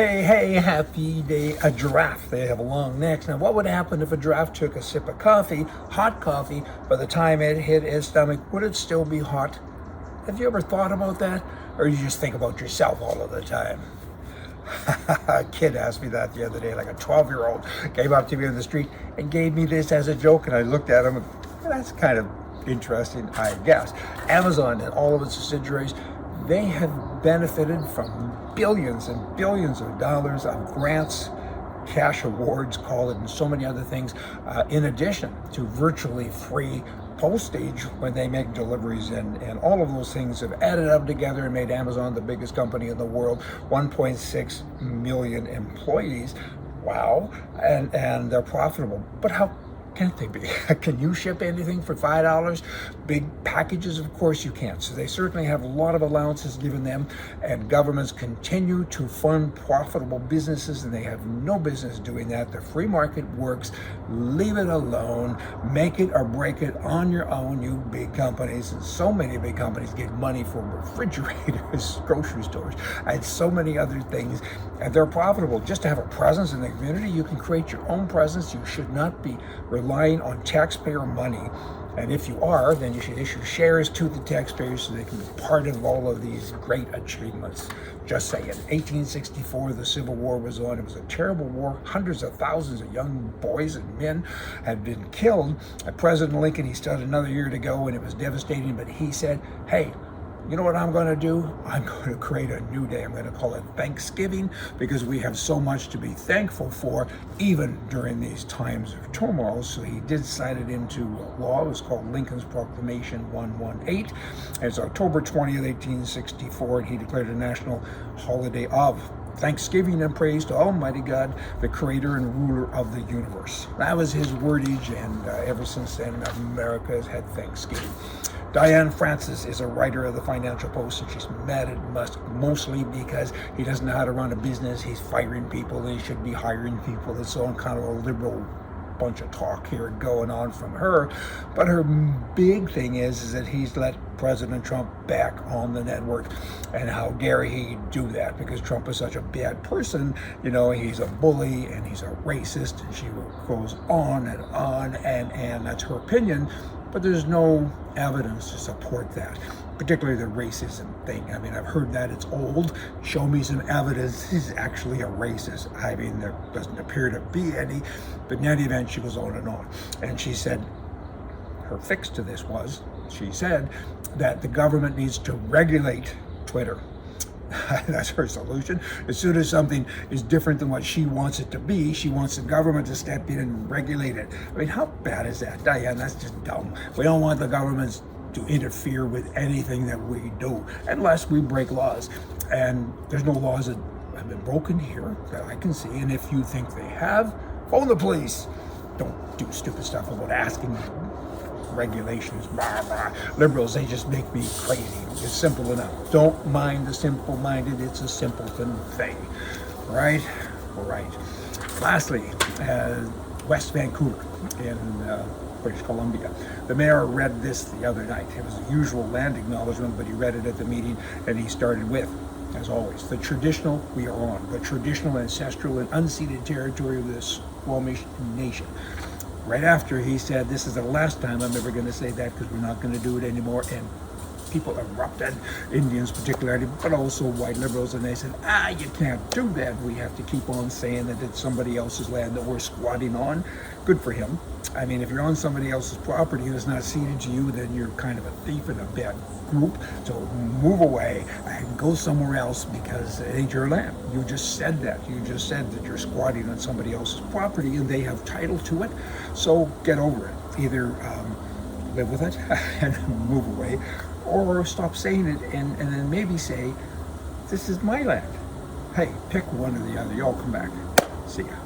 Hey, happy day. A giraffe, they have long necks. Now, what would happen if a giraffe took a sip of coffee, hot coffee, by the time it hit his stomach, would it still be hot? Have you ever thought about that? Or you just think about yourself all of the time? A kid asked me that the other day, like a 12-year-old came up to me on the street and gave me this as a joke, and I looked at him and that's kind of interesting, I guess. Amazon and all of its subsidiaries, they have benefited from billions and billions of dollars of grants, cash awards, call it, and so many other things, in addition to virtually free postage when they make deliveries, and all of those things have added up together and made Amazon the biggest company in the world, 1.6 million employees. Wow. And they're profitable. But how can't they be? Can you ship anything for $5? Big packages, of course you can't. So they certainly have a lot of allowances given them, and governments continue to fund profitable businesses, and they have no business doing that. The free market works. Leave it alone. Make it or break it on your own, you big companies. And so many big companies get money from refrigerators, grocery stores, and so many other things, and they're profitable. Just to have a presence in the community, you can create your own presence. You should not be relying on taxpayer money. And if you are, then you should issue shares to the taxpayers so they can be part of all of these great achievements. Just saying. 1864, the Civil War was on. It was a terrible war. Hundreds of thousands of young boys and men had been killed. President Lincoln, he still had another year to go, and it was devastating, but he said, hey, you know what I'm going to do? I'm going to create a new day. I'm going to call it Thanksgiving, because we have so much to be thankful for, even during these times of turmoil. So he did sign it into law. It was called Lincoln's Proclamation 118. And it's October 20th, 1864, and he declared a national holiday of thanksgiving and praise to Almighty God, the creator and ruler of the universe. That was his wordage, and ever since then, America has had Thanksgiving. Diane Francis is a writer of the Financial Post, and she's mad at Musk mostly because he doesn't know how to run a business. He's firing people, and he should be hiring people. It's all kind of a liberal bunch of talk here going on from her. But her big thing is that he's let President Trump back on the network, and how dare he do that, because Trump is such a bad person. You know, he's a bully and he's a racist, and she goes on, and that's her opinion. But there's no evidence to support that, particularly the racism thing. I mean, I've heard that it's old. Show me some evidence he's actually a racist. I mean, there doesn't appear to be any, but in any event, she goes on. And she said her fix to this was, she said that the government needs to regulate Twitter. That's her solution. As soon as something is different than what she wants it to be, she wants the government to step in and regulate it. I mean, how bad is that, Diane? That's just dumb. We don't want the governments to interfere with anything that we do, unless we break laws. And there's no laws that have been broken here that I can see. And if you think they have, phone the police. Don't do stupid stuff about asking regulations, blah, blah. Liberals, they just make me crazy. It's simple enough. Don't mind the simple-minded. It's a simpleton thing. Right? All right. Lastly, West Vancouver in British Columbia. The mayor read this the other night. It was the usual land acknowledgement, but he read it at the meeting, and he started with, as always, the traditional, we are on, the traditional, ancestral, and unceded territory of this Squamish Nation. Right after, he said, this is the last time I'm ever going to say that, because we're not going to do it anymore. And people erupted, Indians particularly, but also white liberals, and they said, you can't do that. We have to keep on saying that it's somebody else's land that we're squatting on. Good for him. I mean, if you're on somebody else's property and it's not ceded to you, then you're kind of a thief in a bad group. So move away and go somewhere else, because it ain't your land. You just said that. You just said that you're squatting on somebody else's property and they have title to it. So get over it. Either live with it and move away, or stop saying it and then maybe say, this is my land. Hey, pick one or the other. Y'all come back. See ya.